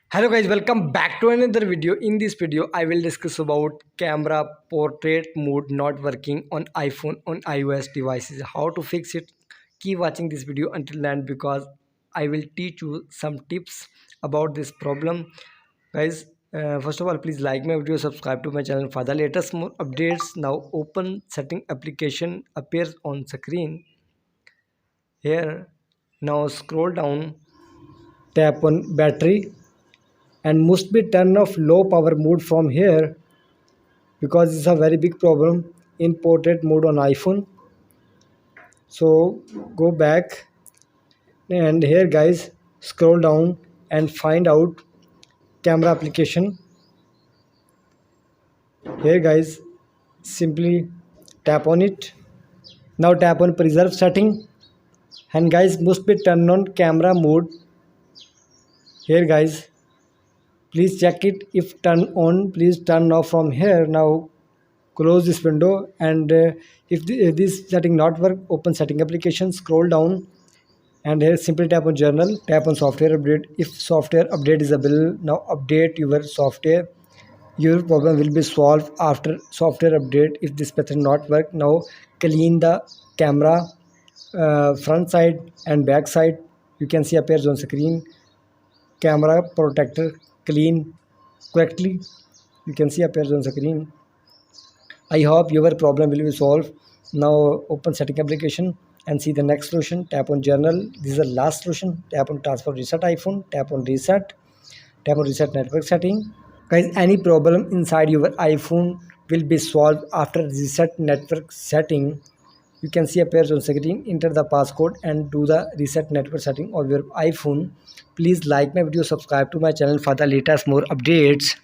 Hello guys, welcome back to another video. In this video I will discuss about camera portrait mode not working on iPhone on iOS devices. How to fix it. Keep watching this video until the end because I will teach you some tips about this problem. Guys, first of all, please like my video, subscribe to my channel for the latest more updates. Now open setting application appears on screen here. Now scroll down, tap on battery and must be turn off low power mode from here because it's a very big problem in portrait mode on iPhone. So go back and here guys, scroll down and find out camera application. Here guys, simply tap on it. Now tap on preserve setting and guys must be turn on camera mode. Here guys, please check it. If turn on, please turn off from here. Now close this window and if this setting not work, open setting application, scroll down and here simply tap on journal, tap on software update. If software update is available, now update your software. Your problem will be solved after software update. If this pattern not work, now clean the camera front side and back side. You can see appears on screen. Camera protector clean correctly. You can see appears on screen. I hope your problem will be solved. Now open setting application and see the next solution. Tap on journal. This is the last solution. Tap on transfer reset iPhone. Tap on reset. Tap on reset network setting. Guys, any problem inside your iPhone will be solved after reset network setting. You can see appears on screen. Enter the passcode and do the reset network setting of your iPhone. Please like my video, subscribe to my channel for the latest more updates.